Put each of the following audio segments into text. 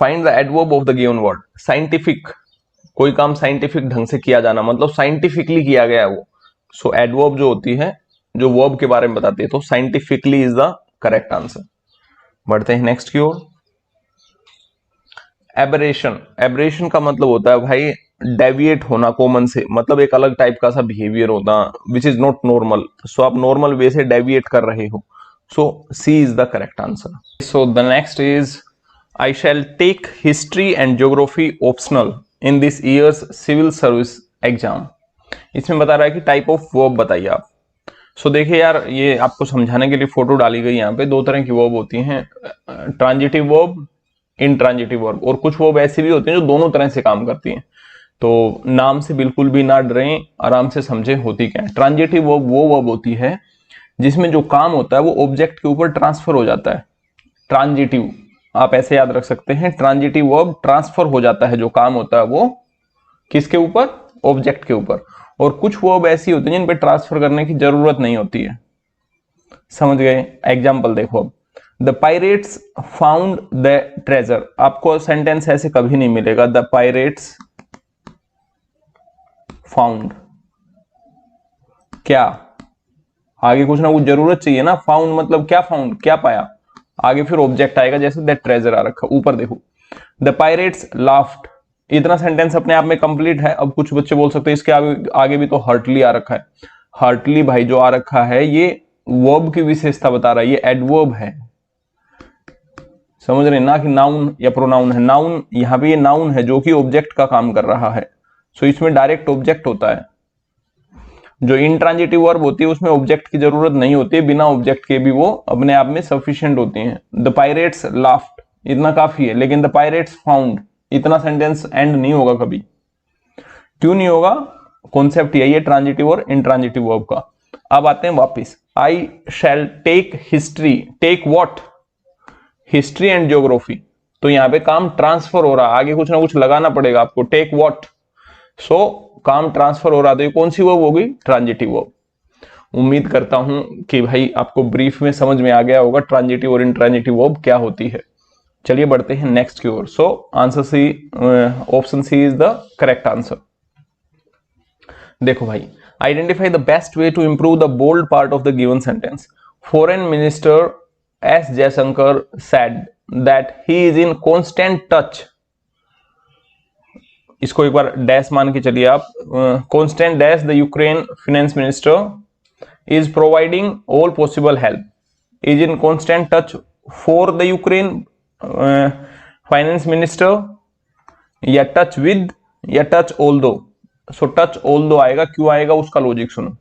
Find the adverb of the given word. Scientific, कोई काम scientific ढंग से किया जाना, मतलब साइंटिफिकली किया गया है वो। सो एडवर्ब जो होती है, जो वर्ब के बारे में बताती है, तो scientifically is the correct answer. बढ़ते हैं नेक्स्ट की ओर। एबरेशन, एबरेशन का मतलब होता है भाई डेविएट होना कॉमन से, मतलब एक अलग टाइप का सा बिहेवियर होता, which is not normal. So आप नॉर्मल वे से डेविएट कर रहे हो। So C is the correct answer. So the next is I shall take history and geography optional in this years civil service exam. इसमें बता रहा है कि टाइप ऑफ वर्ब बताइए आप। सो देखिए यार, ये आपको समझाने के लिए फोटो डाली गई यहाँ पे। दो तरह की वर्ब होती हैं, ट्रांजिटिव वर्ब, इंट्रांजिटिव वर्ब, और कुछ वर्ब ऐसी भी होती हैं जो दोनों तरह से काम करती हैं। तो नाम से बिल्कुल भी ना डरें, आराम से समझे होती क्या है। ट्रांजिटिव वर्ब वो वर्ब होती है जिसमें जो काम होता है वो ऑब्जेक्ट के ऊपर ट्रांसफर हो जाता है। ट्रांजिटिव, आप ऐसे याद रख सकते हैं, ट्रांजिटिव वर्ब ट्रांसफर हो जाता है, जो काम होता है वो किसके ऊपर, ऑब्जेक्ट के ऊपर। और कुछ वर्ब ऐसी होती है जिन पे ट्रांसफर करने की जरूरत नहीं होती है। समझ गए? एग्जाम्पल देखो अब, the pirates found the treasure. आपको सेंटेंस ऐसे कभी नहीं मिलेगा, द पायरेट्स फाउंड, क्या आगे कुछ ना कुछ जरूरत चाहिए ना। फाउंड मतलब क्या, फाउंड क्या पाया, आगे फिर ऑब्जेक्ट आएगा, जैसे दैट ट्रेजर आ रखा ऊपर देखो। द पायरेट्स लाफ्ड, इतना सेंटेंस अपने आप में कंप्लीट है। अब कुछ बच्चे बोल सकते हैं इसके आगे भी तो हर्टली आ रखा है। हर्टली भाई जो आ रखा है ये वर्ब की विशेषता बता रहा है, ये एडवर्ब है, समझ रहे ना, कि नाउन या प्रोनाउन है। नाउन यहां पे ये नाउन है जो कि ऑब्जेक्ट का काम कर रहा है। सो इसमें डायरेक्ट ऑब्जेक्ट होता है। जो इंट्रांजिटिव वर्ब होती है उसमें ऑब्जेक्ट की जरूरत नहीं होती है, बिना ऑब्जेक्ट के भी वो अपने आप में सफिशिएंट होती हैं। द पायरेट्स लाफ्ड, इतना काफी है, लेकिन द पायरेट्स फाउंड, इतना सेंटेंस एंड नहीं होगा कभी। क्यों नहीं होगा? कॉन्सेप्ट यही है ट्रांजिटिव और इंट्रांजिटिव वर्ब का। अब आते हैं वापिस, I shall take history, take what, history and geography. तो यहां पे काम ट्रांसफर हो रहा है, आगे कुछ ना कुछ लगाना पड़ेगा आपको, टेक व्हाट। सो काम ट्रांसफर हो रहा, तो ये कौन सी वर्ब होगी? Transitive verb. उम्मीद करता हूं कि भाई आपको ब्रीफ में समझ में आ गया होगा ट्रांजिटिव और इंट्रांजिटिव वर्ब क्या होती है। चलिए बढ़ते हैं नेक्स्ट की ओर। So answer C, option C is the correct answer. देखो भाई, identify the best way to improve the bold part of the given sentence. Foreign minister S Jaishankar said that he is in constant touch, इसको एक बार dash मान के चलिए आप, constant dash the Ukraine finance minister is providing all possible help, is in constant touch for the Ukraine finance minister, या touch with, या touch all दो। सो touch all दो आएगा, क्यों आएगा उसका लॉजिक सुनो।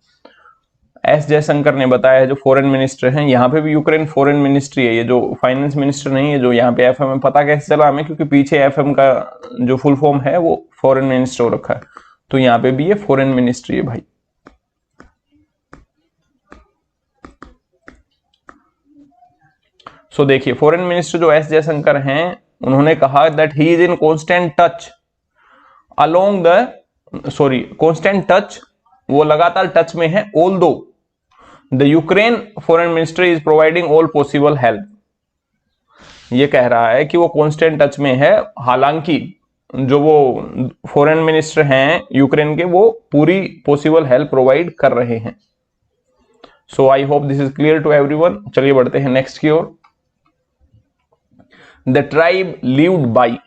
एस जयशंकर ने बताया है, जो फॉरेन मिनिस्टर हैं, यहाँ पे भी यूक्रेन फॉरेन मिनिस्ट्री है, ये जो फाइनेंस मिनिस्टर नहीं है, जो यहाँ पे एफएम है। पता कैसे चला हमें? क्योंकि पीछे एफएम का जो फुल फॉर्म है वो फॉरेन मिनिस्टर हो रखा है, तो यहाँ पे भी ये फॉरेन मिनिस्ट्री है भाई। सो देखिए, फॉरेन मिनिस्टर जो एस जयशंकर हैं, उन्होंने कहा that he is in constant touch along the, sorry constant touch, वो लगातार टच में है, ऑल दो the Ukraine foreign minister is providing all possible help. ये कह रहा है कि वो कॉन्स्टेंट टच में है, हालांकि जो वो फॉरेन मिनिस्टर हैं यूक्रेन के, वो पूरी पॉसिबल हेल्प प्रोवाइड कर रहे हैं। So I hope this is clear to everyone. चलिए बढ़ते हैं नेक्स्ट की ओर। The tribe lived by,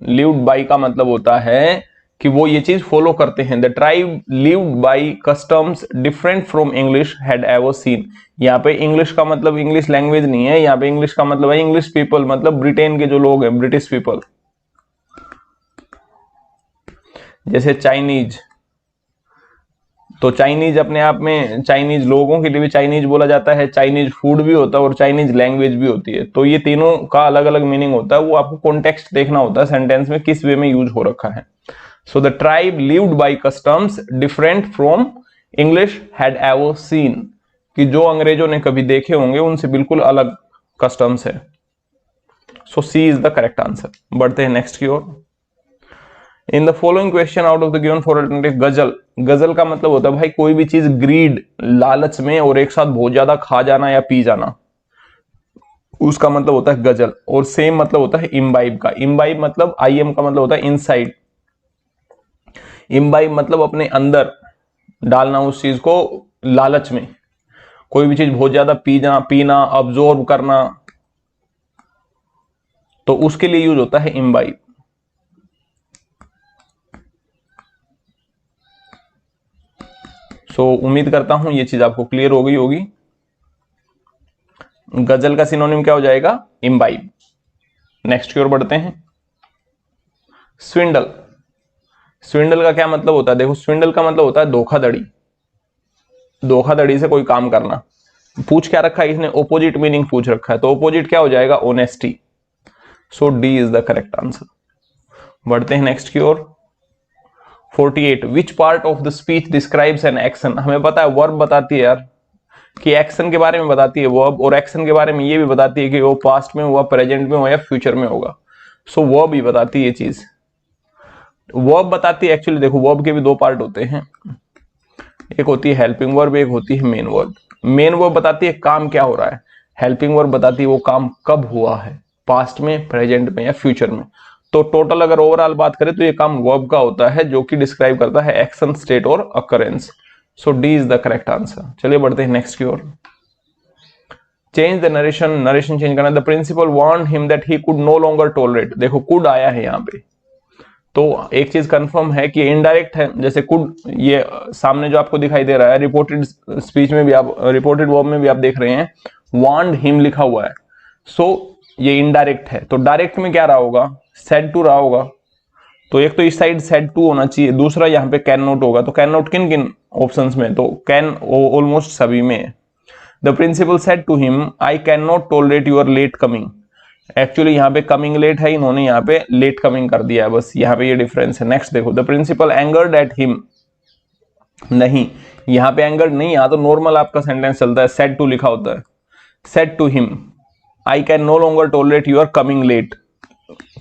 lived by का मतलब होता है कि वो ये चीज फॉलो करते हैं। The tribe lived by customs different from English had ever seen. यहाँ पे इंग्लिश का मतलब इंग्लिश लैंग्वेज नहीं है, यहाँ पे इंग्लिश का मतलब है इंग्लिश पीपल, मतलब ब्रिटेन के जो लोग हैं, ब्रिटिश पीपल। जैसे चाइनीज, तो चाइनीज अपने आप में, चाइनीज लोगों के लिए भी चाइनीज बोला जाता है, चाइनीज फूड भी होता है और चाइनीज लैंग्वेज भी होती है। तो ये तीनों का अलग अलग मीनिंग होता है, वो आपको कॉन्टेक्स्ट देखना होता है सेंटेंस में किस वे में यूज हो रखा है। So the tribe lived by customs different from English had ever seen, कि जो अंग्रेजों ने कभी देखे होंगे उनसे बिल्कुल अलग कस्टम्स है। So C is the correct answer। बढ़ते हैं नेक्स्ट की ओर। In the following question out of the given four alternative, ghazal, गजल का मतलब होता है भाई कोई भी चीज ग्रीड, लालच में और एक साथ बहुत ज्यादा खा जाना या पी जाना, उसका मतलब होता है गजल, और सेम मतलब होता है इम्बाइब का। इम्बाइब मतलब IM का मतलब होता है इनसाइड, इम्बाइब मतलब अपने अंदर डालना उस चीज को, लालच में कोई भी चीज बहुत ज्यादा पीना पीना, अब्जॉर्ब करना, तो उसके लिए यूज होता है इम्बाइब। सो उम्मीद करता हूं ये चीज आपको क्लियर हो गई होगी। गजल का सिनोनिम क्या हो जाएगा? इम्बाइब। नेक्स्ट की ओर बढ़ते हैं। स्विंडल। स्विंडल का क्या मतलब होता है? देखो, स्विंडल का मतलब होता है धोखाधड़ी, धोखाधड़ी से कोई काम करना। पूछ क्या रखा है इसने? ओपोजिट मीनिंग पूछ रखा है, तो ओपोजिट क्या हो जाएगा? Honesty. So D is the correct answer. बढ़ते हैं नेक्स्ट की ओर। 48 which part of the speech describes an action. हमें पता है वर्ब बताती है यार, कि एक्शन के बारे में बताती है वर्ब, और एक्शन के बारे में ये भी बताती है कि वो पास्ट में हुआ, प्रेजेंट में हुआ या फ्यूचर में होगा। सो वर्ब ही बताती है ये चीज, वर्ब बताती है। एक्चुअली देखो, वर्ब के भी दो पार्ट होते हैं, एक होती है हेल्पिंग वर्ब, एक होती है मेन वर्ब। मेन वर्ब बताती है काम क्या हो रहा है, हेल्पिंग वर्ब बताती है वो काम कब हुआ है, पास्ट में, प्रेजेंट में या फ्यूचर में। तो टोटल अगर ओवरऑल बात करें तो ये काम वर्ब का होता है, जो कि डिस्क्राइब करता है एक्शन, स्टेट और occurrence. So D is the correct answer. चलिए बढ़ते हैं नेक्स्ट की ओर। Change the narration, narration change करना। The principal warn him that he could no longer tolerate. देखो कुड आया है यहाँ पे, तो एक चीज कंफर्म है कि इनडायरेक्ट है। जैसे कुड, ये सामने जो आपको दिखाई दे रहा है, रिपोर्टेड स्पीच में भी आप, रिपोर्टेड वर्ब में भी आप देख रहे हैं वार्नड हिम लिखा हुआ है। सो ये इनडायरेक्ट है, तो डायरेक्ट में क्या रहा होगा? सेड टू रहा होगा। तो एक तो इस साइड सेड टू होना चाहिए, दूसरा यहाँ पे कैन नॉट होगा। तो कैन नॉट किन किन ऑप्शंस में? तो कैन ऑलमोस्ट सभी में है। The principal said to him I can not tolerate your late coming. Actually यहाँ पे कमिंग लेट है, इन्होंने यहाँ पे लेट कमिंग कर दिया है, बस यहाँ पे ये डिफरेंस है। नेक्स्ट देखो, the principal angered at him. नहीं, यहाँ पे एंगर्ड नहीं, यहाँ तो नॉर्मल आपका सेंटेंस चलता है, सेड टू लिखा होता है। Said to him I can no longer tolerate your coming late.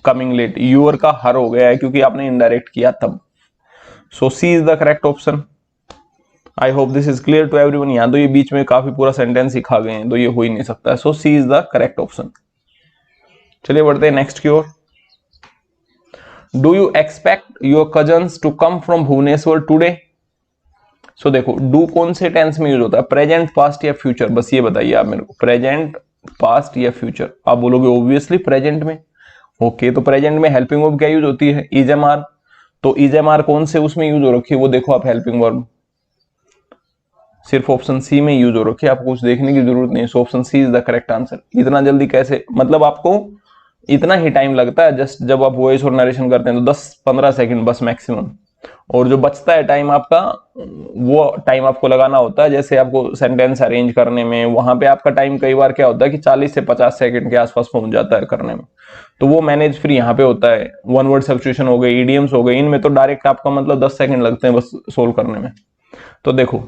Coming late, your का हर हो गया है क्योंकि आपने इनडायरेक्ट किया तब। So C is the correct option. I hope this is clear to everyone. यहाँ तो ये बीच में काफी पूरा सेंटेंस ही खा गए हैं, तो ये हो ही नहीं सकता। So C is the correct option. चलिए बढ़ते हैं नेक्स्ट की ओर। Do you expect your cousins to come from Bhubaneswar today. So देखो, डू कौन से टेंस में यूज होता है? प्रेजेंट, पास्ट या फ्यूचर? बस ये बताइए आप मेरे को, प्रेजेंट, पास्ट या फ्यूचर? आप बोलोगे ऑब्वियसली प्रेजेंट में। ओके, तो प्रेजेंट में हेल्पिंग वर्ब क्या यूज होती है? Is am are. तो इज एम आर कौन से उसमें यूज हो रखी है? वो देखो आप, हेल्पिंग वर्ब सिर्फ ऑप्शन सी में यूज हो रखी है, आपको कुछ देखने की जरूरत नहीं है। So option C is the correct answer. इतना जल्दी कैसे? मतलब आपको इतना ही टाइम लगता है जस्ट जब आप वॉइस और नरेशन करते हैं, तो 10-15 सेकंड बस मैक्सिमम। और जो बचता है टाइम आपका, वो टाइम आपको लगाना होता है जैसे आपको सेंटेंस अरेंज करने में। वहां पे आपका टाइम कई बार क्या होता है कि 40 से 50 सेकंड के आसपास पहुंच जाता है करने में, तो वो मैनेज फिर यहाँ पे होता है। वन वर्ड सब्स्टिट्यूशन हो गए, ईडियम्स हो गए, इनमें तो डायरेक्ट आपका मतलब 10 सेकंड लगते हैं बस सोल्व करने में। तो देखो,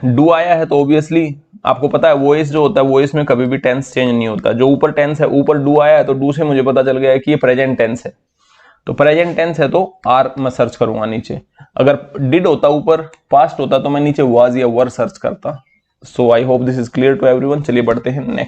डू आया है तो ऑब्वियसली आपको पता है वॉइस जो होता है, वॉइस में कभी भी टेंस चेंज नहीं होता। जो ऊपर टेंस है, ऊपर डू आया है, तो डू से मुझे पता चल गया है कि ये प्रेजेंट टेंस है। तो प्रेजेंट टेंस है तो आर मैं सर्च करूंगा नीचे। अगर डिड होता ऊपर, पास्ट होता, तो मैं नीचे वाज या वर सर्च करता। So I hope this is clear to everyone. चलिए बढ़ते हैं नेक्स्ट।